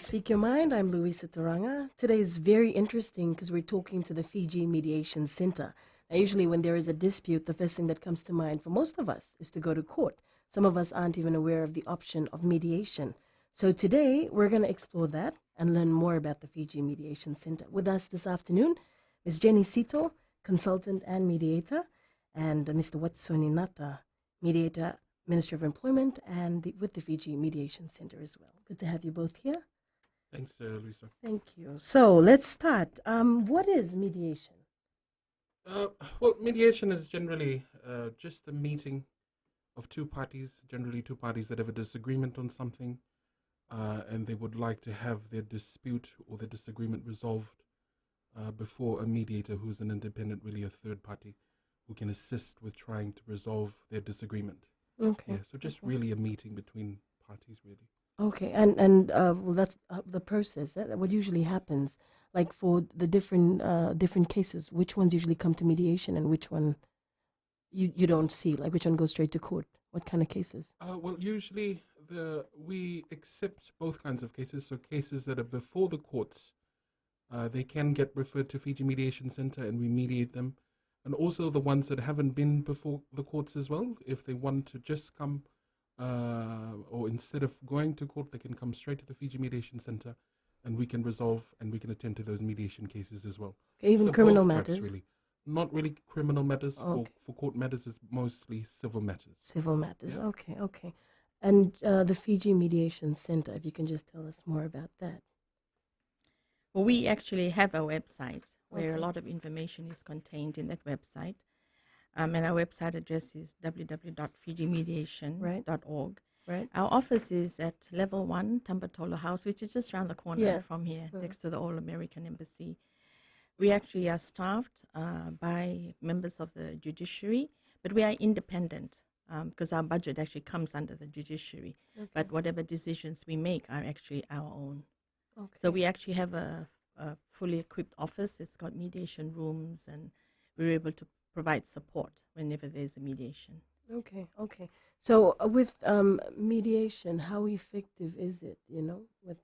Speak Your Mind. I'm Louisa Taranga. Today is very interesting because we're talking to the Fiji Mediation Center. Now, usually when there is a dispute, the first thing that comes to mind for most of us is to go to court. Some of us aren't even aware of the option of mediation. So today we're going to explore that and learn more about the Fiji Mediation Center. With us this afternoon is Jenny Sito, consultant and mediator, and Mr. Watsoni Nata, mediator, Minister of Employment, and with the Fiji Mediation Center as well. Good to have you both here. Thanks, Lisa. Thank you. So let's start. What is mediation? Well, mediation is generally just a meeting of two parties, generally two parties that have a disagreement on something, and they would like to have their dispute or their disagreement resolved before a mediator who's an independent, really a third party, who can assist with trying to resolve their disagreement. Okay. Yeah, so just really a meeting between parties, really. Okay, and well, that's the process. What usually happens, like for the different cases, which ones usually come to mediation and which one you don't see? Like which one goes straight to court? What kind of cases? Well, usually we accept both kinds of cases. So cases that are before the courts, they can get referred to Fiji Mediation Center and we mediate them. And also the ones that haven't been before the courts as well, if they want to just come, or instead of going to court, they can come straight to the Fiji Mediation Center and we can resolve and we can attend to those mediation cases as well. Okay, even so criminal both types, matters? really. Not really criminal matters. Okay. For court matters, is mostly civil matters. Civil matters, Yeah. okay. And the Fiji Mediation Center, if you can just tell us more about that. Well, we actually have a website where Okay. a lot of information is contained in that website. And our website address is www.fijimediation.org. Right. Our office is at level 1, Tambatolo House, which is just around the corner Yeah. from here, Mhm. next to the All-American Embassy. We actually are staffed by members of the judiciary, but we are independent because our budget actually comes under the judiciary. Okay. But whatever decisions we make are actually our own. Okay. So we actually have a fully equipped office. It's got mediation rooms, and we're able to provide support whenever there's a mediation. Okay. So with mediation, how effective is it? With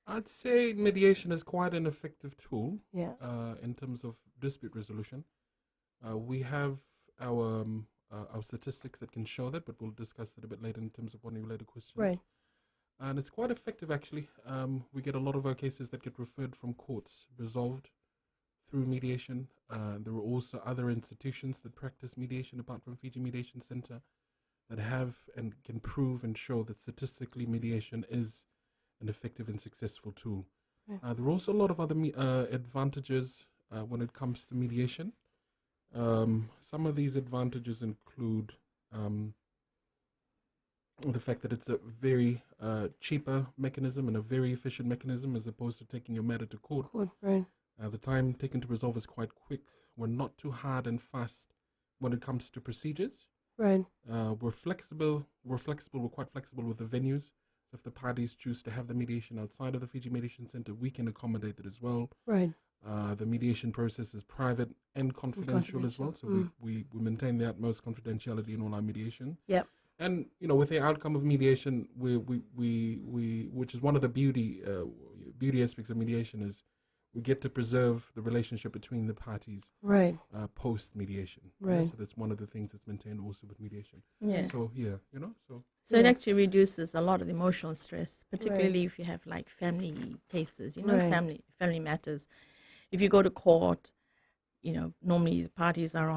I'd say mediation is quite an effective tool yeah. in terms of dispute resolution. We have our statistics that can show that, but we'll discuss it a bit later in terms of one of your later questions. Right. And it's quite effective, actually. We get a lot of our cases that get referred from courts resolved through mediation. There are also other institutions that practice mediation apart from Fiji Mediation Center that have and can prove and show that statistically mediation is an effective and successful tool. Right. There are also a lot of other advantages when it comes to mediation. Some of these advantages include the fact that it's a very cheaper mechanism and a very efficient mechanism as opposed to taking your matter to court. Right. The time taken to resolve is quite quick. We're not too hard and fast when it comes to procedures. Right. We're flexible. We're quite flexible with the venues. So if the parties choose to have the mediation outside of the Fiji Mediation Center, we can accommodate it as well. Right. The mediation process is private and confidential as well. So we maintain the utmost confidentiality in all our mediation. Yep. And with the outcome of mediation, we which is one of the beauty aspects of mediation, is we get to preserve the relationship between the parties. Right. Post mediation. Right. So that's one of the things that's maintained also with mediation. Yeah. So So it Yeah. actually reduces a lot of the emotional stress, particularly if you have like family cases, Right. family matters. If you go to court, normally the parties are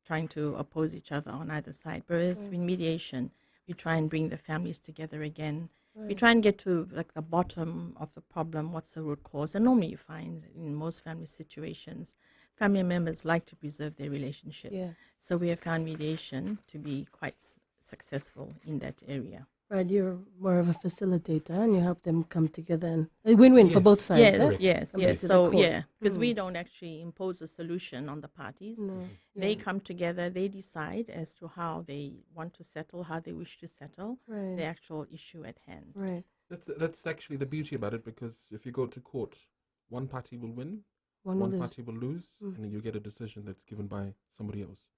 trying to oppose each other on either side. Whereas Right. in mediation, we try and bring the families together again. We Right. try and get to like the bottom of the problem, what's the root cause. And normally you find in most family situations, family members like to preserve their relationship. Yeah. So we have found mediation to be quite successful in that area. Right. You're more of a facilitator, and you help them come together, and a win-win for both sides. Yes, eh? Correct. yes, Come yes. to the So, court. because we Mm. don't actually impose a solution on the parties. No. They Yeah. come together, they decide as to how they want to settle, how they wish to settle Right. the actual issue at hand. Right. that's actually the beauty about it, because if you go to court, one party will win, One one of party will lose, Mm. and then you get a decision that's given by somebody else.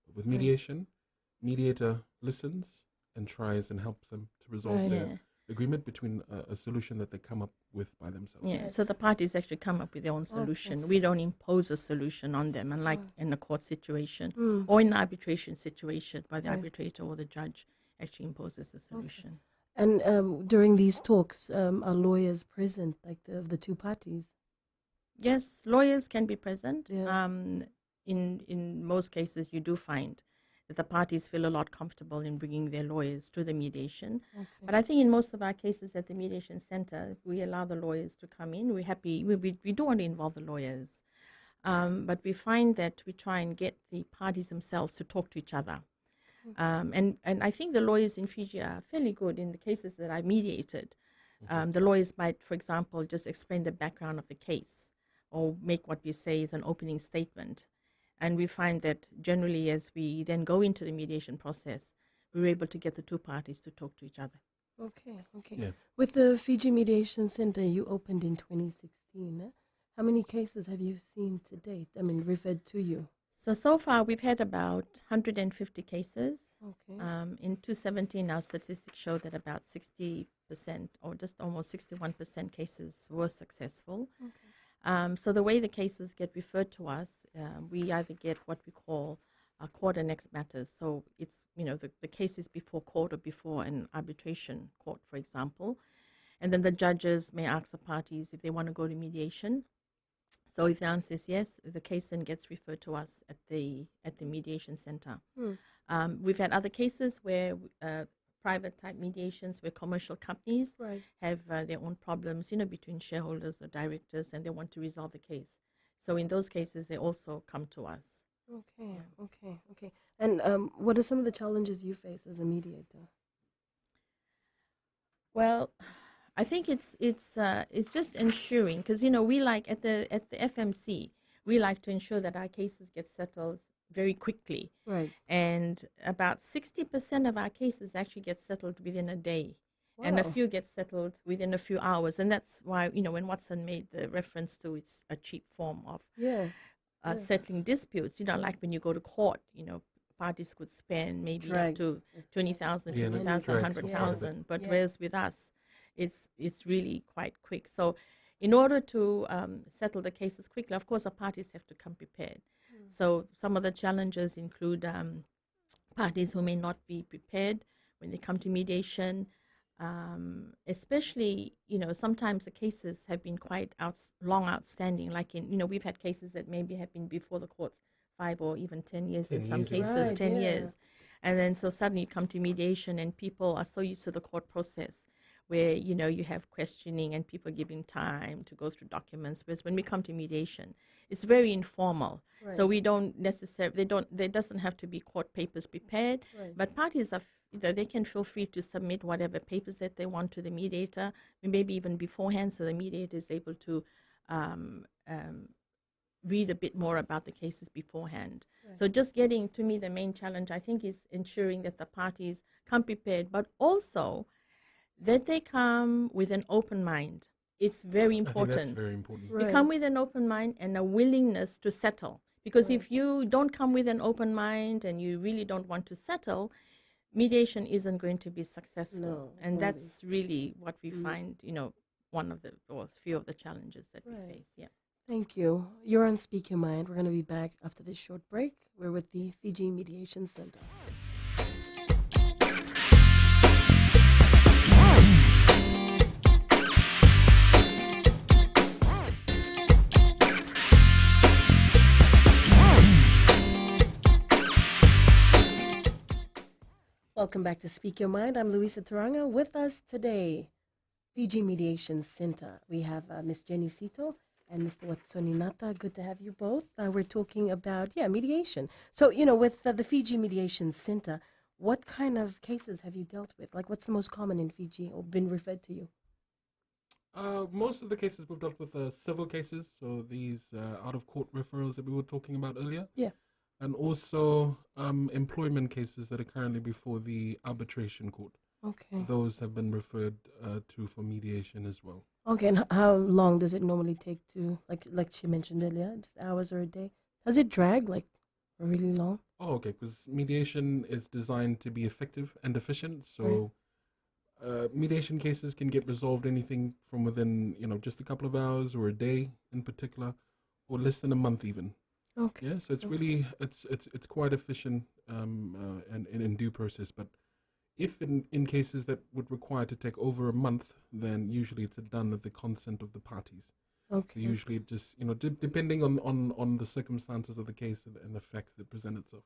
But with Right. mediation, mediator listens and tries and helps them to resolve Right. their Yeah. agreement between a solution that they come up with by themselves. Yeah, so the parties actually come up with their own solution. We don't impose a solution on them, unlike in a court situation or in an arbitration situation, where the arbitrator or the judge actually imposes a solution. And during these talks, are lawyers present, like the two parties? Yes, lawyers can be present. Yeah. In most cases, you do find that the parties feel a lot comfortable in bringing their lawyers to the mediation. But I think in most of our cases at the mediation center, we allow the lawyers to come in. We're happy. We do want to involve the lawyers. But we find that we try and get the parties themselves to talk to each other. And I think the lawyers in Fiji are fairly good in the cases that I mediated. The lawyers might, for example, just explain the background of the case or make what we say is an opening statement. And we find that generally as we then go into the mediation process, we're able to get the two parties to talk to each other. Okay. Yeah. With the Fiji Mediation Center, you opened in 2016. How many cases have you seen to date? I mean, referred to you? So far we've had about 150 cases. Okay. In 2017, our statistics show that about 60% or just almost 61% cases were successful. So the way the cases get referred to us, we either get what we call court annex matters. So it's, the case is before court or before an arbitration court, for example. And then the judges may ask the parties if they want to go to mediation. So if the answer is yes, the case then gets referred to us at the mediation center. We've had other cases where private type mediations where commercial companies have their own problems, between shareholders or directors, and they want to resolve the case. So in those cases, they also come to us. Okay. And what are some of the challenges you face as a mediator? Well, I think it's just ensuring, because we like at the FMC, we like to ensure that our cases get settled very quickly. Right. And about 60% of our cases actually get settled within a day. And a few get settled within a few hours. And that's why, when Watson made the reference to it's a cheap form of settling disputes, like when you go to court, parties could spend maybe up to 20,000, 50,000, 100,000. But whereas with us, it's really quite quick. So in order to settle the cases quickly, of course, the parties have to come prepared. So some of the challenges include parties who may not be prepared when they come to mediation, especially, sometimes the cases have been quite long outstanding. Like we've had cases that maybe have been before the courts 5 or even 10 years, in some cases 10 years. And then so suddenly you come to mediation and people are so used to the court process where, you have questioning and people giving time to go through documents. Whereas when we come to mediation, it's very informal. So we don't necessarily, there doesn't have to be court papers prepared, but parties are, they can feel free to submit whatever papers that they want to the mediator, maybe even beforehand, so the mediator is able to read a bit more about the cases beforehand. So just getting, to me, the main challenge, I think, is ensuring that the parties come prepared, but also that they come with an open mind. It's very important. I think that's very important. You come with an open mind and a willingness to settle. Because if you don't come with an open mind and you really don't want to settle, mediation isn't going to be successful. No, and that's really what we find, one of the, or a few of the challenges that we face. Yeah. Thank you. You're on Speak Your Mind. We're going to be back after this short break. We're with the Fiji Mediation Center. Welcome back to Speak Your Mind. I'm Luisa Taranga. With us today, Fiji Mediation Center. We have Ms. Jenny Sito and Mr. Watsoni Nata. Good to have you both. We're talking about, mediation. So, with the Fiji Mediation Center, what kind of cases have you dealt with? Like, what's the most common in Fiji or been referred to you? Most of the cases we've dealt with are civil cases, so these out-of-court referrals that we were talking about earlier. Yeah. And also employment cases that are currently before the arbitration court. Okay. Those have been referred to for mediation as well. Okay, and how long does it normally take to, like she mentioned earlier, just hours or a day? Does it drag, really long? Oh, okay, because mediation is designed to be effective and efficient, so mediation cases can get resolved anything from within, just a couple of hours or a day in particular, or less than a month even. Okay. Yeah, so it's really it's quite efficient and in due process. But if in cases that would require to take over a month, then usually it's done at the consent of the parties. So Okay. usually it just depending on the circumstances of the case and the facts that present itself.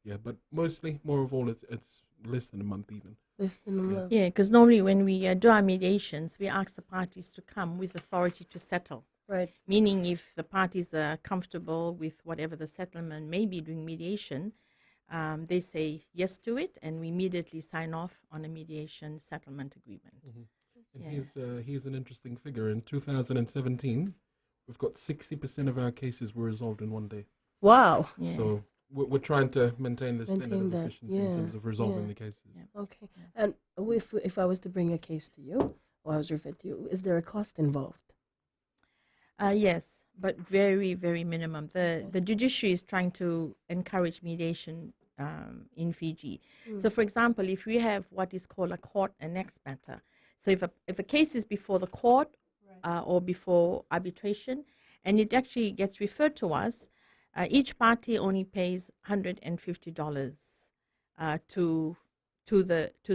Yeah, but mostly, more of all, it's less than a month even. Less than a Yeah. month. Yeah, because normally when we do our mediations, we ask the parties to come with authority to settle. Right. Meaning, if the parties are comfortable with whatever the settlement may be during mediation, they say yes to it, and we immediately sign off on a mediation settlement agreement. And Yeah. here's an interesting figure. In 2017, we've got 60% of our cases were resolved in one day. Wow. Yeah. So we're trying to maintain the standard Maintain of that, efficiency in yeah, terms of resolving yeah. the cases. Yeah. Okay. And if I was to bring a case to you, or I was referred to you, is there a cost involved? Yes, but very, very minimum. The judiciary is trying to encourage mediation in Fiji. So, for example, if we have what is called a court annex matter, so if a case is before the court or before arbitration, and it actually gets referred to us, each party only pays $150 to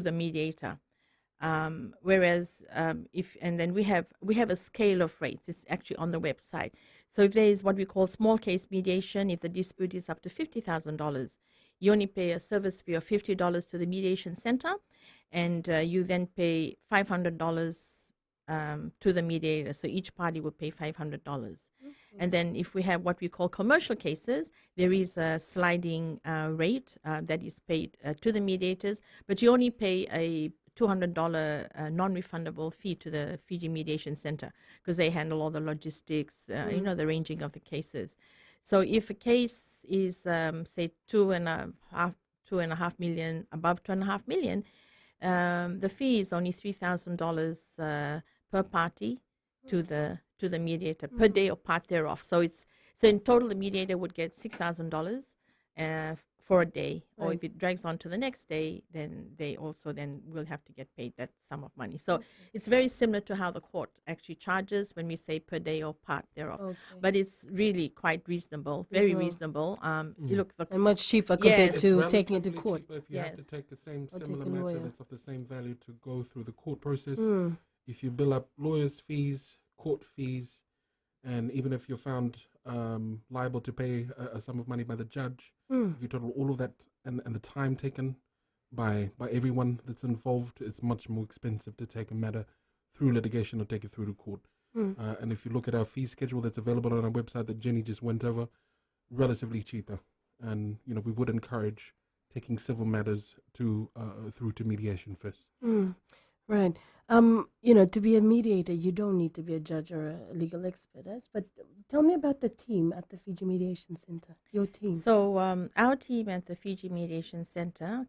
the mediator. Whereas and then we have a scale of rates. It's actually on the website. So if there is what we call small case mediation, if the dispute is up to $50,000, you only pay a service fee of $50 to the mediation center, and you then pay $500 to the mediator. So each party will pay $500. And then if we have what we call commercial cases, there is a sliding rate that is paid to the mediators, but you only pay a $200 non-refundable fee to the Fiji Mediation Center because they handle all the logistics, the ranging of the cases. So if a case is, say, $2.5 million, above $2.5 million, the fee is only $3,000 per party to the mediator per day or part thereof. So in total the mediator would get $6,000 for a day, or Right. if it drags on to the next day, then they also then will have to get paid that sum of money. So it's very similar to how the court actually charges when we say per day or part thereof. Okay. But it's really quite reasonable, very reasonable. You look, And much cheaper compared Yes. to taking it to relatively court. cheaper if you have to Yes. take the same Or similar take a matter lawyer. that's of the same value to go through the court process. Mm. If you bill up lawyers' fees, court fees, and even if you're found liable to pay a sum of money by the judge, if you total all of that and the time taken by everyone that's involved, it's much more expensive to take a matter through litigation or take it through to court. And if you look at our fee schedule that's available on our website that Jenny just went over, relatively cheaper. And we would encourage taking civil matters to through to mediation first. Right. To be a mediator, you don't need to be a judge or a legal expert, but tell me about the team at the Fiji Mediation Center, your team. So our team at the Fiji Mediation Center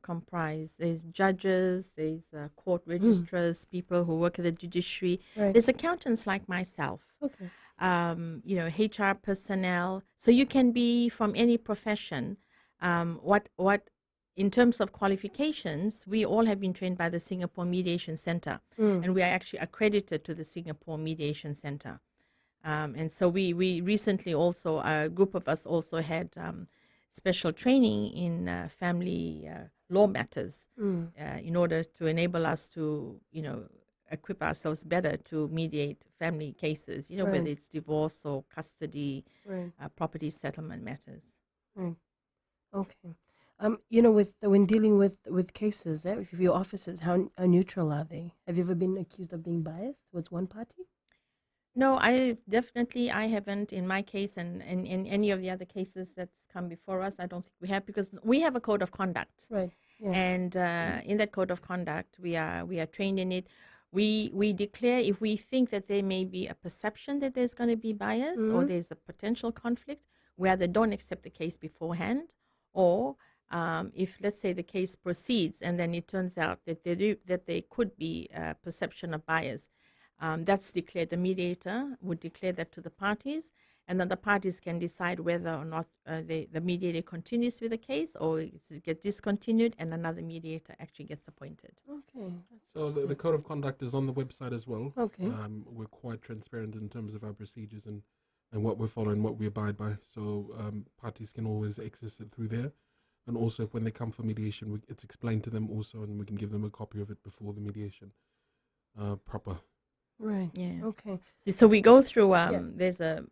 there's judges, there's court registrars, people who work at the judiciary, Right. there's accountants like myself, Okay. HR personnel. So you can be from any profession. What in terms of qualifications, we all have been trained by the Singapore Mediation Center, and we are actually accredited to the Singapore Mediation Center. And so we recently also, a group of us also had special training in family law matters in order to enable us to, equip ourselves better to mediate family cases, Right. whether it's divorce or custody, Right. property settlement matters. Right. Okay. When dealing with cases, if your officers, how neutral are they? Have you ever been accused of being biased towards one party? No, I haven't in my case, and in any of the other cases that's come before us. I don't think we have, because we have a code of conduct, Right. Yeah. and in that code of conduct, we are trained in it. We declare if we think that there may be a perception that there's going to be bias or there's a potential conflict, we either don't accept the case beforehand, or if, let's say, the case proceeds and then it turns out that there could be a perception of bias, that's declared. The mediator would declare that to the parties, and then the parties can decide whether or not the mediator continues with the case or it gets discontinued and another mediator actually gets appointed. Okay. That's So the interesting. code of conduct is on the website as well. Okay. We're quite transparent in terms of our procedures and what we're following, what we abide by. So parties can always access it through there. And also when they come for mediation, it's explained to them also, and we can give them a copy of it before the mediation proper. Right. Yeah. Okay. So we go through, there's a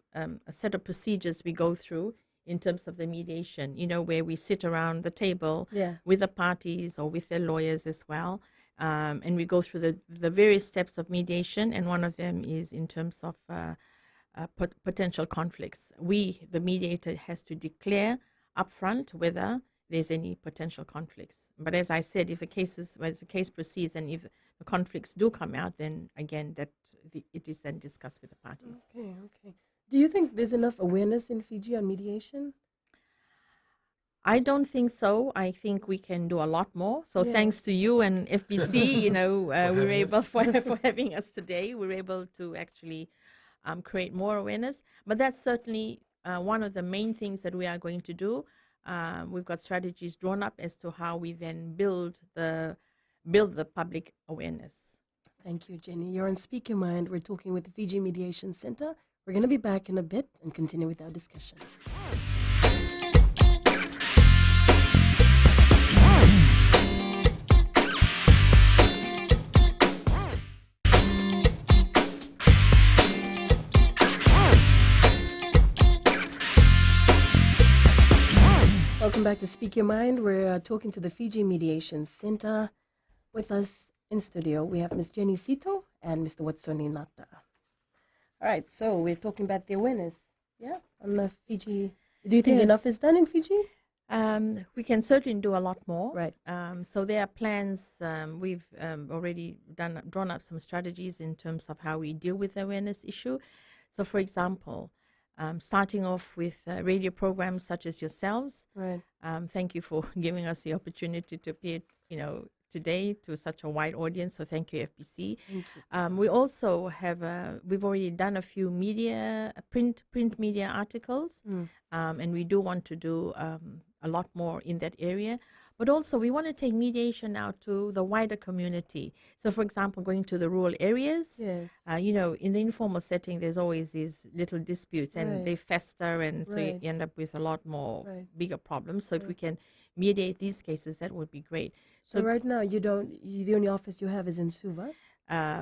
set of procedures we go through in terms of the mediation, where we sit around the table Yeah. with the parties or with their lawyers as well. And we go through the various steps of mediation, and one of them is in terms of potential conflicts. The mediator, has to declare upfront whether there's any potential conflicts. But as I said, as the case proceeds and if the conflicts do come out, then again, it is then discussed with the parties. Okay. Okay. Do you think there's enough awareness in Fiji on mediation? I don't think so. I think we can do a lot more. So Yeah. thanks to you and FBC, we having were able us. for having us today. We were able to actually create more awareness. But that's certainly one of the main things that we are going to do. We've got strategies drawn up as to how we then build the public awareness. Thank you, Jenny. You're on Speak Your Mind. We're talking with the Fiji Mediation Center. We're going to be back in a bit and continue with our discussion. Welcome back to Speak Your Mind. We're talking to the Fiji Mediation Center. With us in studio, we have Ms. Jenny Sito and Mr. Watsoni Nata. All right, so we're talking about the awareness, on the Fiji. Do you think Yes. enough is done in Fiji? We can certainly do a lot more. Right. So there are plans. We've already drawn up some strategies in terms of how we deal with the awareness issue. So, for example, starting off with radio programs such as yourselves. Right. Thank you for giving us the opportunity to appear, today to such a wide audience. So thank you, FBC. Thank you. We also have, we've already done a few print media articles, and we do want to do a lot more in that area. But also we want to take mediation out to the wider community. So for example, going to the rural areas, Yes. in the informal setting, there's always these little disputes and Right. they fester, and so you Right. end up with a lot more Right. bigger problems. So if we can mediate these cases, that would be great. So right now, the only office you have is in Suva?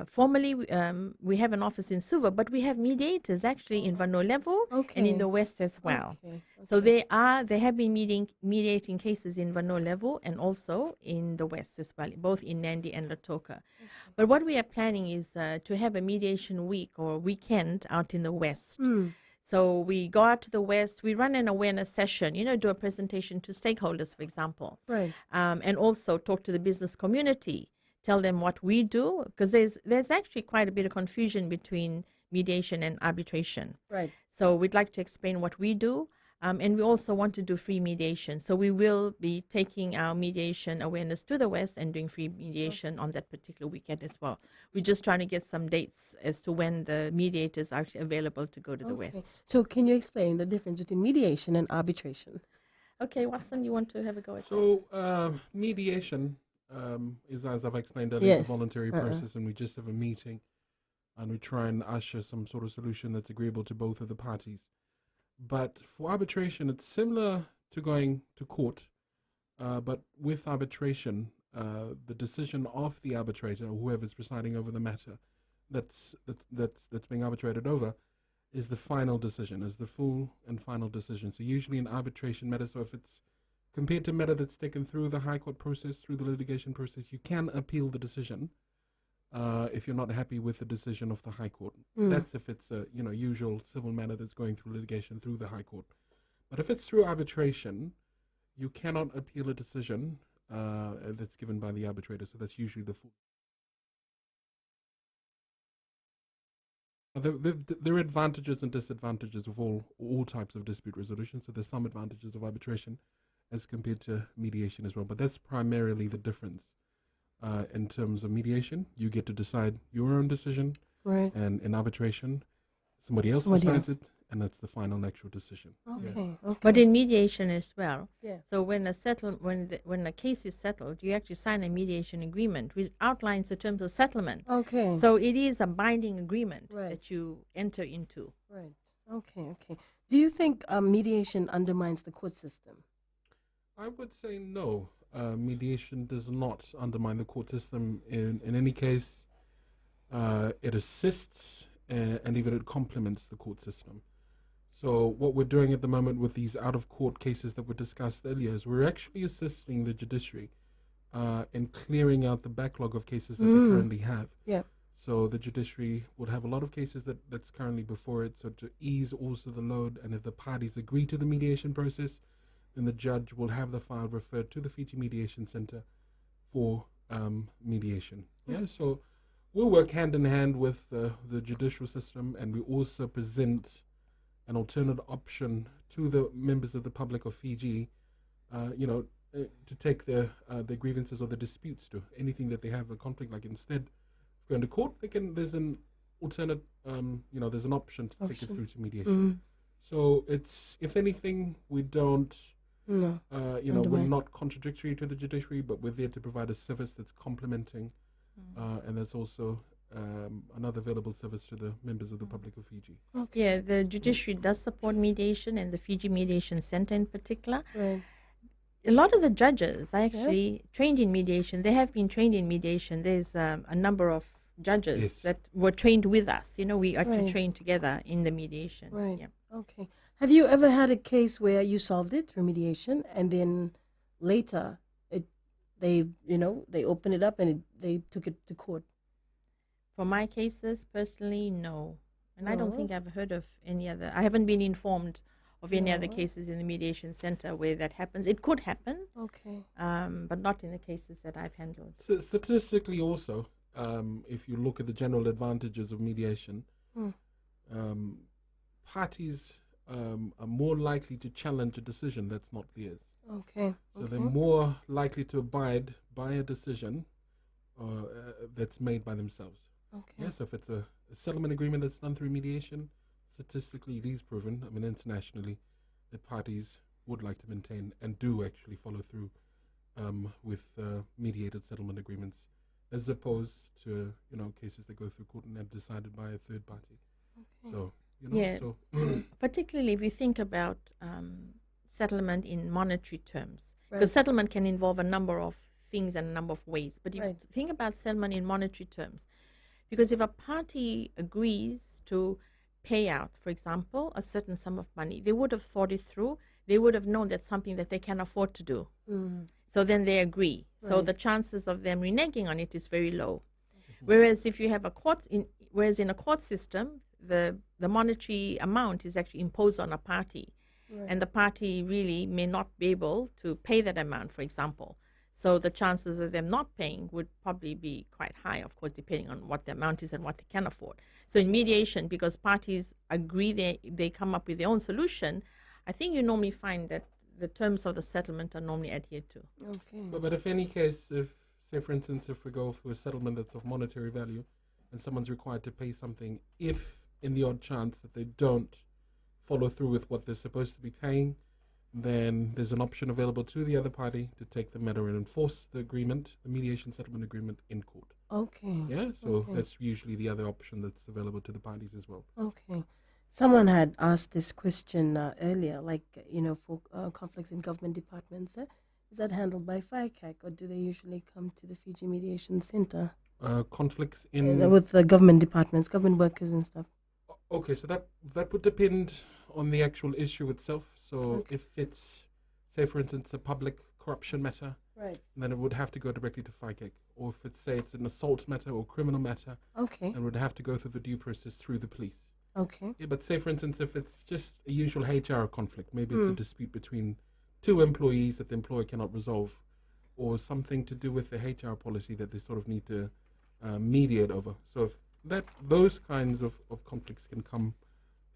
Formally, we have an office in Suva, but we have mediators actually in Vano level and in Okay. the West as well. Okay. So okay. they have been mediating cases in Vano level and also in the West as well, both in Nandi and Latoka. But what we are planning is to have a mediation week or weekend out in the West. So we go out to the West, we run an awareness session, do a presentation to stakeholders, for example, Right. and also talk to the business community, tell them what we do, because there's actually quite a bit of confusion between mediation and arbitration. Right. So we'd like to explain what we do, and we also want to do free mediation. So we will be taking our mediation awareness to the West and doing free mediation on that particular weekend as well. We're just trying to get some dates as to when the mediators are available to go to the Okay. West. So can you explain the difference between mediation and arbitration? Okay, Watson, you want to have a go at that? So mediation is, as I've explained earlier, is Yes. a voluntary process, and we just have a meeting and we try and usher some sort of solution that's agreeable to both of the parties. But for arbitration, it's similar to going to court, but with arbitration, the decision of the arbitrator or whoever's presiding over the matter that's being arbitrated over is the final decision, is the full and final decision. So usually in arbitration matters, so if it's compared to matter that's taken through the high court process, through the litigation process, you can appeal the decision if you're not happy with the decision of the high court. That's if it's a usual civil matter that's going through litigation through the high court. But if it's through arbitration, you cannot appeal a decision that's given by the arbitrator. So that's usually the full. There are advantages and disadvantages of all types of dispute resolution. So there's some advantages of arbitration as compared to mediation as well. But that's primarily the difference. In terms of mediation, you get to decide your own decision, Right. and in arbitration, somebody else Somebody decides else. it, and that's the final actual decision. Okay. Okay. But in mediation as well. Yeah. So when when a case is settled, you actually sign a mediation agreement which outlines the terms of settlement. Okay. So it is a binding agreement Right. that you enter into. Right. Okay. Okay. Do you think mediation undermines the court system? I would say no. Mediation does not undermine the court system in any case. It assists and even it complements the court system. So what we're doing at the moment with these out-of-court cases that were discussed earlier is we're actually assisting the judiciary in clearing out the backlog of cases that they currently have. Yeah. So the judiciary would have a lot of cases that's currently before it, so to ease also the load, and if the parties agree to the mediation process, then the judge will have the file referred to the Fiji Mediation Center for mediation. Yeah, so we'll work hand in hand with the judicial system, and we also present an alternate option to the members of the public of Fiji, to take their grievances or the disputes to anything that they have a conflict. Like instead of going to court, there's an alternate, there's an option to take it through to mediation. So it's, if anything, we don't, No. we're Undermine. not contradictory to the judiciary, but we're there to provide a service that's complementing, and that's also another available service to the members of the public of Fiji. Yeah, the judiciary does support mediation, and the Fiji Mediation Center in particular. Right. A lot of the judges are actually trained in mediation. They have been trained in mediation. There's a number of judges Yes. that were trained with us. We actually Right. trained together in the mediation. Right. Yeah. Okay. Have you ever had a case where you solved it through mediation and then later they opened it up and they took it to court? For my cases, personally, no. And I don't No? think I've heard of any other. I haven't been informed of any other No? cases in the mediation center where that happens. It could happen, Okay. but not in the cases that I've handled. So statistically also, if you look at the general advantages of mediation, parties are more likely to challenge a decision that's not theirs. Okay. So they're more likely to abide by a decision that's made by themselves. Okay. Yes, if it's a settlement agreement that's done through mediation, statistically it is proven, internationally, that parties would like to maintain and do actually follow through with mediated settlement agreements, as opposed to cases that go through court and are decided by a third party. Okay. So Yeah. so Particularly if you think about settlement in monetary terms, Right. because settlement can involve a number of things and a number of ways. But if you Right. think about settlement in monetary terms, because if a party agrees to pay out, for example, a certain sum of money, they would have thought it through. They would have known that's something that they can afford to do. So then they agree. So Right. the chances of them reneging on it is very low. Whereas if you have in a court system, the monetary amount is actually imposed on a party, and the party really may not be able to pay that amount, for example. So the chances of them not paying would probably be quite high, of course, depending on what the amount is and what they can afford. So in mediation, because parties agree, they come up with their own solution, I think you normally find that the terms of the settlement are normally adhered to. Okay. But if any case, if say for instance, if we go for a settlement that's of monetary value, and someone's required to pay something, if in the odd chance that they don't follow through with what they're supposed to be paying, then there's an option available to the other party to take the matter and enforce the agreement, the mediation settlement agreement, in court. Okay. Yeah, so Okay. that's usually the other option that's available to the parties as well. Okay. Someone had asked this question earlier, like, for conflicts in government departments. Is that handled by FICAC, or do they usually come to the Fiji Mediation Center? Conflicts in With the government departments, government workers and stuff. Okay, so that would depend on the actual issue itself. So Okay. if it's, say for instance, a public corruption matter, Right. then it would have to go directly to FICAC. Or if it's, say, it's an assault matter or criminal matter, Okay. then it would have to go through the due process through the police. Okay. Yeah, but say for instance, if it's just a usual HR conflict, maybe it's a dispute between two employees that the employer cannot resolve, or something to do with the HR policy that they sort of need to mediate over. So if those kinds of conflicts can come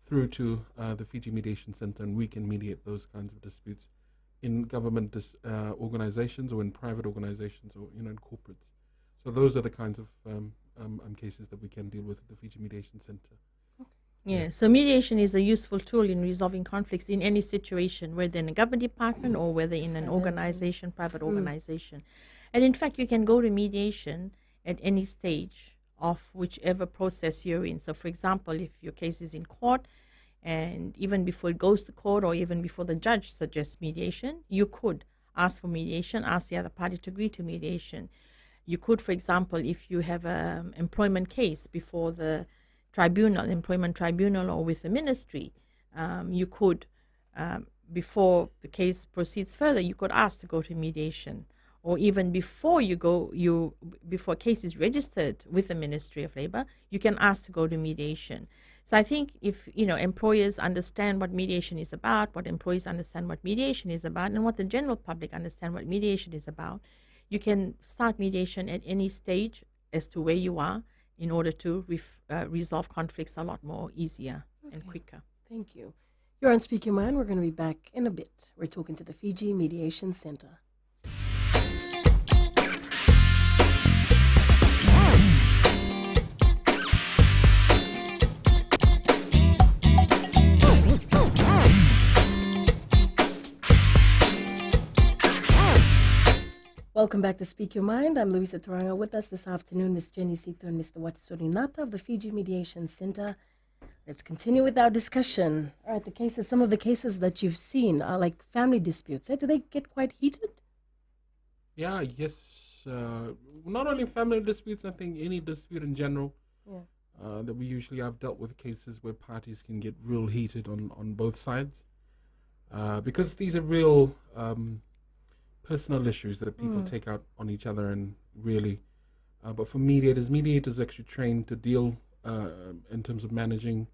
through to the Fiji Mediation Center, and we can mediate those kinds of disputes in government organizations or in private organizations or in corporates. So those are the kinds of cases that we can deal with at the Fiji Mediation Center. Yeah, so mediation is a useful tool in resolving conflicts in any situation, whether in a government department or whether in an organization, private organization. And in fact, you can go to mediation at any stage of whichever process you're in. So, for example, if your case is in court, and even before it goes to court or even before the judge suggests mediation, you could ask for mediation, ask the other party to agree to mediation. You could, for example, if you have an employment case before the tribunal, employment tribunal, or with the ministry, you could, before the case proceeds further, you could ask to go to mediation. Or even before before a case is registered with the Ministry of Labor, you can ask to go to mediation. So I think if employers understand what mediation is about, what employees understand what mediation is about, and what the general public understand what mediation is about, you can start mediation at any stage as to where you are in order to resolve conflicts a lot more easier and quicker. Thank you. You're on Speak Your Mind. We're going to be back in a bit. We're talking to the Fiji Mediation Center. Welcome back to Speak Your Mind. I'm Louisa Taranga. With us this afternoon, Ms. Jenny Sito and Mr. Watisori Nata of the Fiji Mediation Center. Let's continue with our discussion. All right, some of the cases that you've seen are like family disputes. Do they get quite heated? Yeah, yes. Not only family disputes, I think any dispute in general. That we usually have dealt with cases where parties can get real heated on both sides. Because these are real personal issues that people take out on each other and really. But for mediators actually trained to deal in terms of managing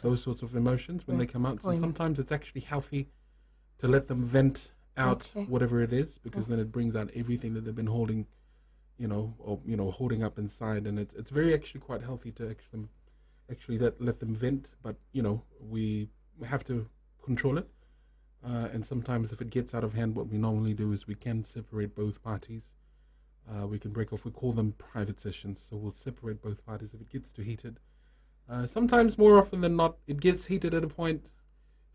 those sorts of emotions when they come out. So sometimes it's actually healthy to let them vent out whatever it is, because then it brings out everything that they've been holding, holding up inside, and it's very actually quite healthy to actually let them vent. But we have to control it, and sometimes if it gets out of hand, what we normally do is we can separate both parties. We can break off. We call them private sessions, so we'll separate both parties if it gets too heated. Sometimes, more often than not, it gets heated at a point,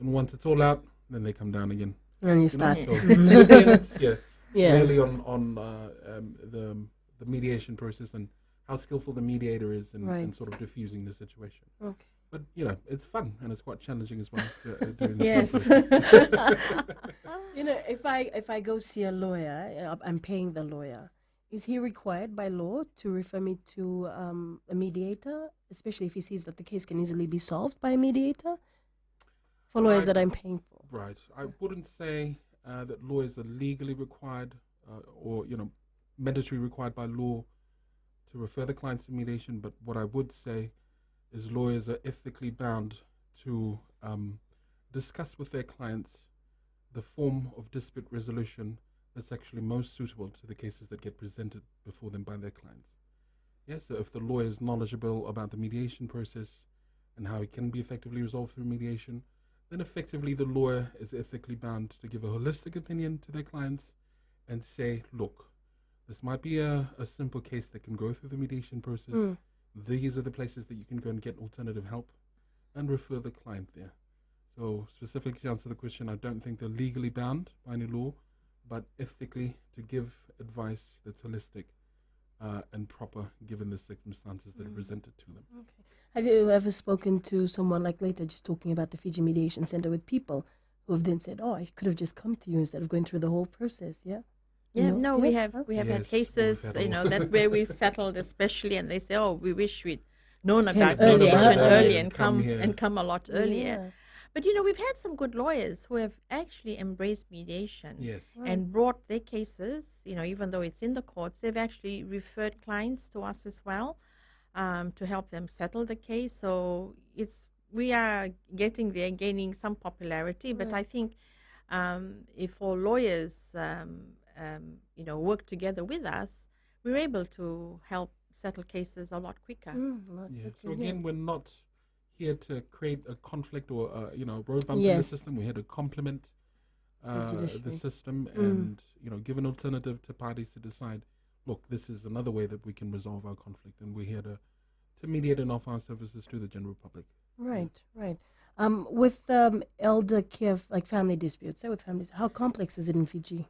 and once it's all out, then they come down again. And you start. So it's really on the mediation process and how skillful the mediator is in sort of diffusing the situation. Okay. But it's fun and it's quite challenging as well. Doing this process. If I go see a lawyer, I'm paying the lawyer. Is he required by law to refer me to a mediator, especially if he sees that the case can easily be solved by a mediator? For lawyers that I'm paying for. Right. I wouldn't say that lawyers are legally required or mandatory required by law to refer the clients to mediation, but what I would say is lawyers are ethically bound to discuss with their clients the form of dispute resolution that's actually most suitable to the cases that get presented before them by their clients. So if the lawyer is knowledgeable about the mediation process and how it can be effectively resolved through mediation, then effectively the lawyer is ethically bound to give a holistic opinion to their clients and say, look, this might be a simple case that can go through the mediation process. These are the places that you can go and get alternative help, and refer the client there. So specifically to answer the question, I don't think they're legally bound by any law, but ethically to give advice that's holistic and proper given the circumstances that are presented to them. Okay. Have you ever spoken to someone, like later just talking about the Fiji Mediation Center, with people who have then said, I could have just come to you instead of going through the whole process, We have had cases, that where we've settled especially, and they say, we wish we'd known about mediation early and come a lot earlier. But we've had some good lawyers who have actually embraced mediation and brought their cases, even though it's in the courts, they've actually referred clients to us as well to help them settle the case. So we are getting there, gaining some popularity, but I think if all lawyers work together with us, we're able to help settle cases a lot quicker. So again, we're not here to create a conflict or road bump in the system. We're here to complement the system and give an alternative to parties to decide, look, this is another way that we can resolve our conflict, and we're here to mediate and offer our services to the general public. Right, right. With elder care, like family disputes, say with families, how complex is it in Fiji?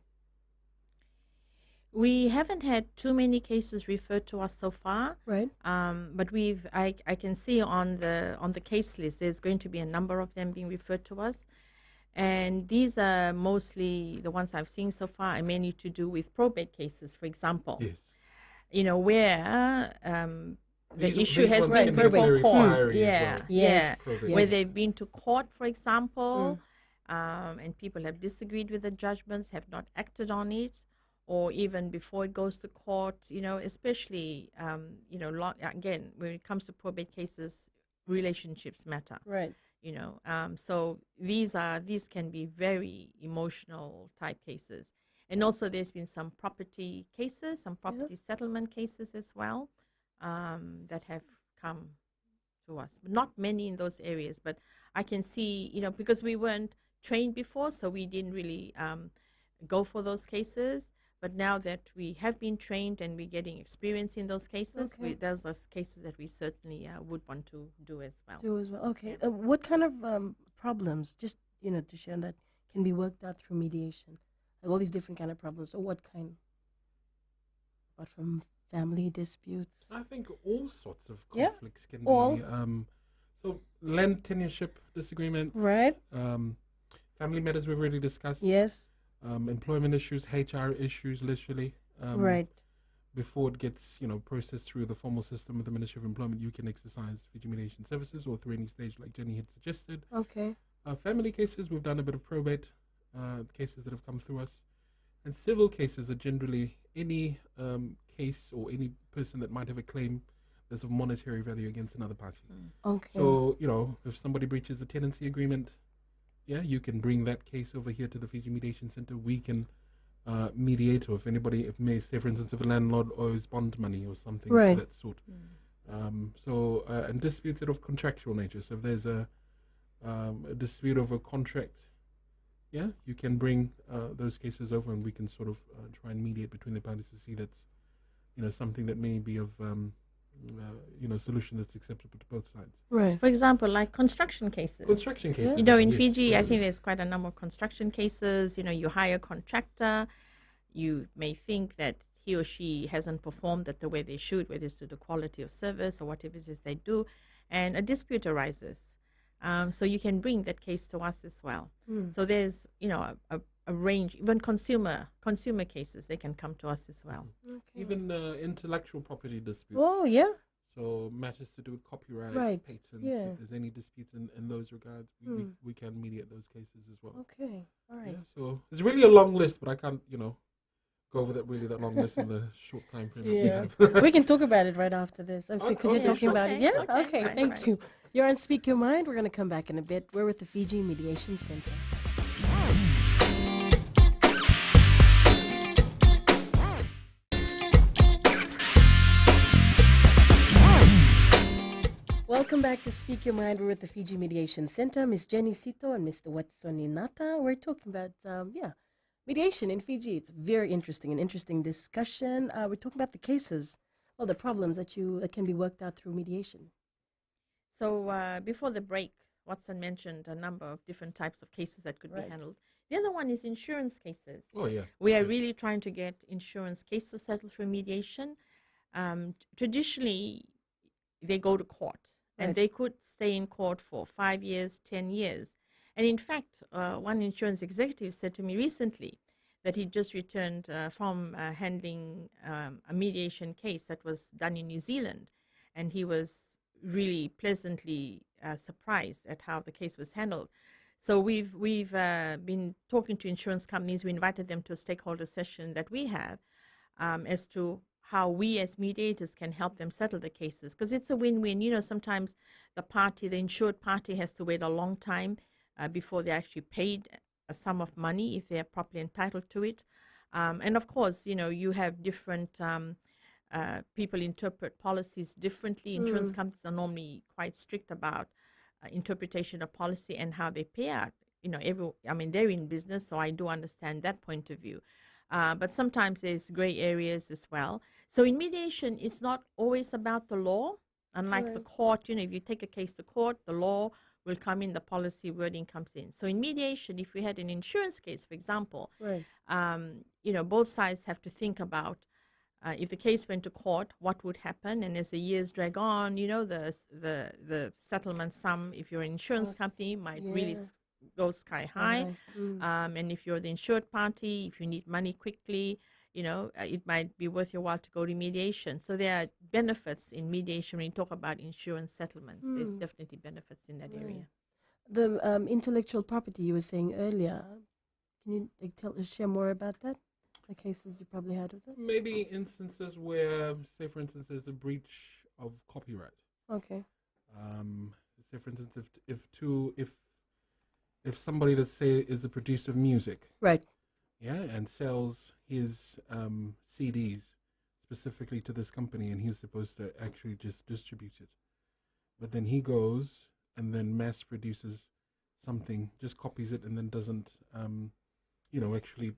We haven't had too many cases referred to us so far, Right. but I can see on the case list there's going to be a number of them being referred to us, and these are mostly the ones I've seen so far are mainly to do with probate cases, for example. Yes. Where the These issue has ones been can get before very court. fiery as Yeah, well. yeah. Probate. Where Yes. they've been to court, for example, and people have disagreed with the judgments, have not acted on it, or even before it goes to court, especially, again, when it comes to probate cases, relationships matter, Right. so these can be very emotional type cases. And also there's been some property cases, some property settlement cases as well, that have come to us. Not many in those areas, but I can see, because we weren't trained before, so we didn't really go for those cases. But now that we have been trained and we're getting experience in those cases, Okay. those are cases that we certainly would want to do as well. Do as well. Okay. What kind of problems, just to share that, can be worked out through mediation? Like all these different kind of problems. So what kind? Apart from family disputes. I think all sorts of Yeah, conflicts can all. be. So land tenureship disagreements. Right. Family matters we've already discussed. Yes. Employment issues, HR issues, literally. Right. Before it gets, processed through the formal system of the Ministry of Employment, you can exercise Fiji mediation services or through any stage like Jenny had suggested. Okay. Family cases, we've done a bit of probate, cases that have come through us. And civil cases are generally any case or any person that might have a claim that's of monetary value against another party. Okay. So, if somebody breaches the tenancy agreement, you can bring that case over here to the Fiji Mediation Center. We can mediate, or if say, for instance, if a landlord owes bond money or something Right. of that sort. And disputes that of contractual nature. So if there's a dispute over a contract, you can bring those cases over, and we can sort of try and mediate between the parties to see that's, something that may be of, solution that's acceptable to both sides. Right. For example, like construction cases. Construction cases. In yes, Fiji, I totally. think there's quite a number of construction cases. You hire a contractor, you may think that he or she hasn't performed it the way they should, whether it's to the quality of service or whatever it is they do, and a dispute arises. So you can bring that case to us as well. So there's, a range, even consumer cases, they can come to us as well. Okay. Even intellectual property disputes. Oh yeah. So matters to do with copyright, Right, patents, yeah. if there's any disputes in those regards, we can mediate those cases as well. Okay. All right. Yeah, so it's really a long list, but I can't, go over that long list in the short time frame Yeah. that we have. We can talk about it right after this. Okay, Continue okay, talking sure. about it. Yeah. Okay, Okay. right, Thank right. you. You're on Speak Your Mind. We're going to come back in a bit. We're with the Fiji Mediation Center. Welcome back to Speak Your Mind. We're with the Fiji Mediation Center, Miss Jenny Sito and Mr. Watsoni Nata. We're talking about, mediation in Fiji. It's very interesting, an interesting discussion. We're talking about the cases, the problems that can be worked out through mediation. So before the break, Watson mentioned a number of different types of cases that could Right. be handled. The other one is insurance cases. Oh, yeah. We are Yeah. really trying to get insurance cases settled through mediation. Traditionally, they go to court, and Right. they could stay in court for 5 years, 10 years. And in fact, one insurance executive said to me recently that he just returned from handling a mediation case that was done in New Zealand, and he was really pleasantly surprised at how the case was handled. So we've been talking to insurance companies. We invited them to a stakeholder session that we have as to how we as mediators can help them settle the cases, because it's a win-win. Sometimes the insured party has to wait a long time before they're actually paid a sum of money if they are properly entitled to it. And of course, you have different people interpret policies differently. Insurance companies are normally quite strict about interpretation of policy and how they pay out. They're in business, so I do understand that point of view. But sometimes there's gray areas as well. So in mediation, it's not always about the law. Unlike the Right. court, if you take a case to court, the law will come in, the policy wording comes in. So in mediation, if we had an insurance case, for example, Right. both sides have to think about if the case went to court, what would happen? And as the years drag on, the settlement sum, if you're an insurance Yes. company, might really Yeah. go sky high. Mm. And if you're the insured party, if you need money quickly, it might be worth your while to go to mediation. So there are benefits in mediation when you talk about insurance settlements. There's definitely benefits in that Right. area. The intellectual property you were saying earlier, can you share more about that? The cases you probably had with it? Maybe instances where, say for instance, there's a breach of copyright. Okay. Say for instance, if somebody, let's say, is a producer of music, Right. yeah, and sells his CDs specifically to this company, and he's supposed to actually just distribute it, but then he goes and then mass produces something, just copies it, and then doesn't, actually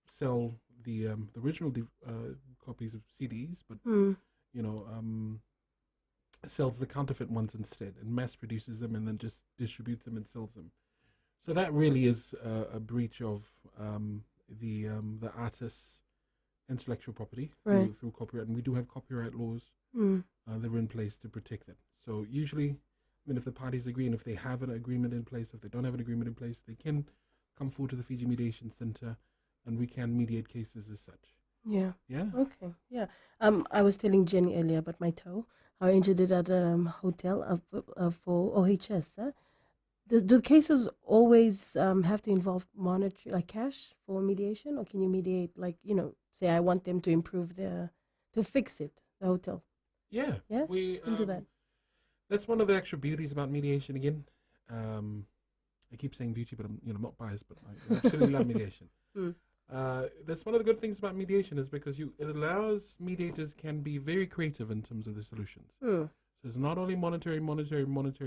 sell the original copies of CDs, but sells the counterfeit ones instead, and mass produces them, and then just distributes them and sells them. So that really is a breach of the artist's intellectual property Right. through copyright, and we do have copyright laws that are in place to protect that. So usually, if the parties agree, and if they have an agreement in place, if they don't have an agreement in place, they can come forward to the Fiji Mediation Center, and we can mediate cases as such. Yeah. Yeah. Okay. Yeah. I was telling Jenny earlier about my toe. How I injured it at a hotel for OHS. Do the cases always have to involve monetary, like cash, for mediation, or can you mediate, like, say I want them to improve to fix it, the hotel? Yeah. Yeah? We Can do that. That's one of the extra beauties about mediation. Again, I keep saying beauty, but I'm not biased, but I absolutely love mediation. That's one of the good things about mediation, is because it allows mediators can be very creative in terms of the solutions. So it's not only monetary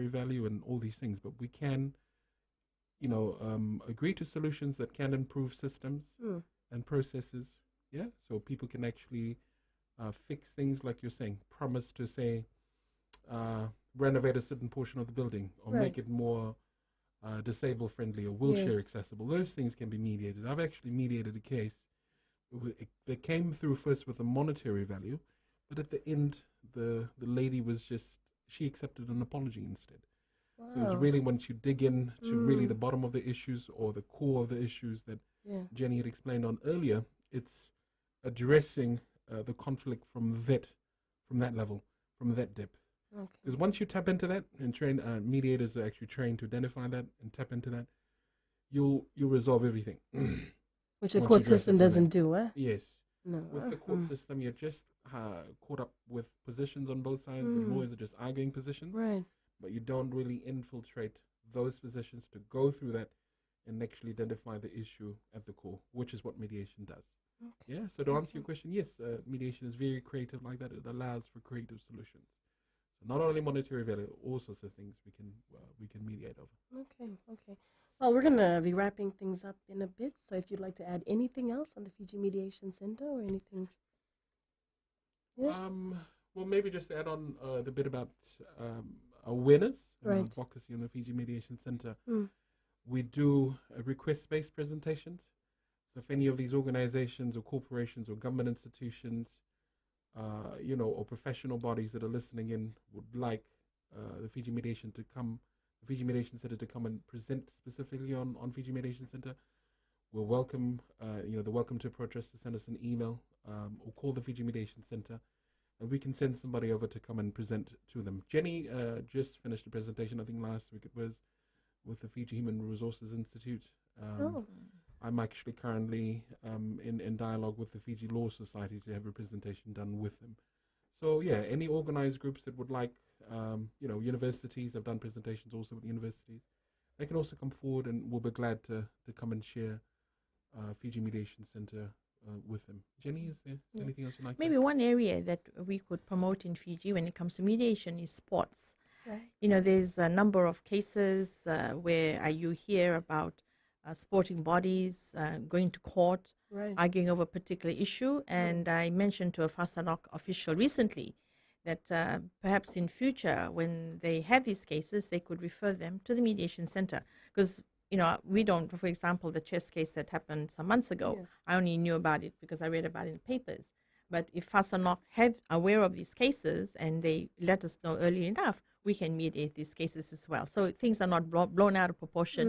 value and all these things, but we can, agree to solutions that can improve systems and processes. Yeah, so people can actually fix things, like you're saying, promise to say, renovate a certain portion of the building, or Right. make it more disabled friendly or wheelchair Yes. accessible. Those things can be mediated. I've actually mediated a case that came through first with a monetary value, but at the end, the lady she accepted an apology instead. Wow. So it was really, once you dig in to really the bottom of the issues, or the core of the issues that Yeah. Jenny had explained on earlier, it's addressing the conflict from that level, from that depth. Okay. Because once you tap into that, and train mediators are actually trained to identify that and tap into that, you'll resolve everything. Which the Once court you address it system from doesn't do, Yes. No. With the court system, you're just caught up with positions on both sides, and lawyers are just arguing positions, Right. but you don't really infiltrate those positions to go through that and actually identify the issue at the core, which is what mediation does. Okay. Yeah, so to answer your question, yes, mediation is very creative like that. It allows for creative solutions. So not only monetary value, all sorts of things we can mediate over. Okay. Well, we're going to be wrapping things up in a bit. So if you'd like to add anything else on the Fiji Mediation Center or anything. Yeah. Well, maybe just add on the bit about awareness and Right. advocacy on the Fiji Mediation Center. Mm. We do request-based presentations. So if any of these organizations or corporations or government institutions, or professional bodies that are listening in would like the Fiji Mediation Center to come and present specifically on Fiji Mediation Center, we're welcome. They're welcome to approach us, to send us an email or call the Fiji Mediation Center, and we can send somebody over to come and present to them. Jenny just finished a presentation, I think last week it was, with the Fiji Human Resources Institute. I'm actually currently in dialogue with the Fiji Law Society to have a presentation done with them. So yeah, any organized groups that would like, universities, I've done presentations also with universities, they can also come forward, and we'll be glad to come and share Fiji Mediation Center with them. Jenny, is there anything else you'd like Maybe to? one area that we could promote in Fiji when it comes to mediation is sports. Right. There's a number of cases where you hear about sporting bodies going to court, Right. arguing over a particular issue. And I mentioned to a FASANOC official recently that perhaps in future, when they have these cases, they could refer them to the mediation center. Because, we don't, for example, the chess case that happened some months ago, Yeah. I only knew about it because I read about it in the papers. But if FASANOC have aware of these cases and they let us know early enough, we can mediate these cases as well. So things are not blown out of proportion.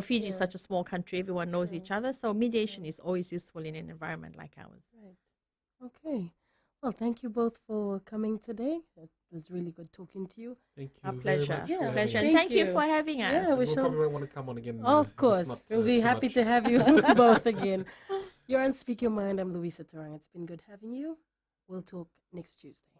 Fiji is such a small country, everyone knows each other. So mediation is always useful in an environment like ours. Right. Okay. Well, thank you both for coming today. It was really good talking to you. Thank you Our very pleasure. much. Yeah. for having Pleasure. us. And Thank thank you you. for having us. Yeah, we We'll shall. probably want to come on again. Of if it's course. not, We'll be too happy much. to have you both again. You're on Speak Your Mind. I'm Louisa Tarang. It's been good having you. We'll talk next Tuesday.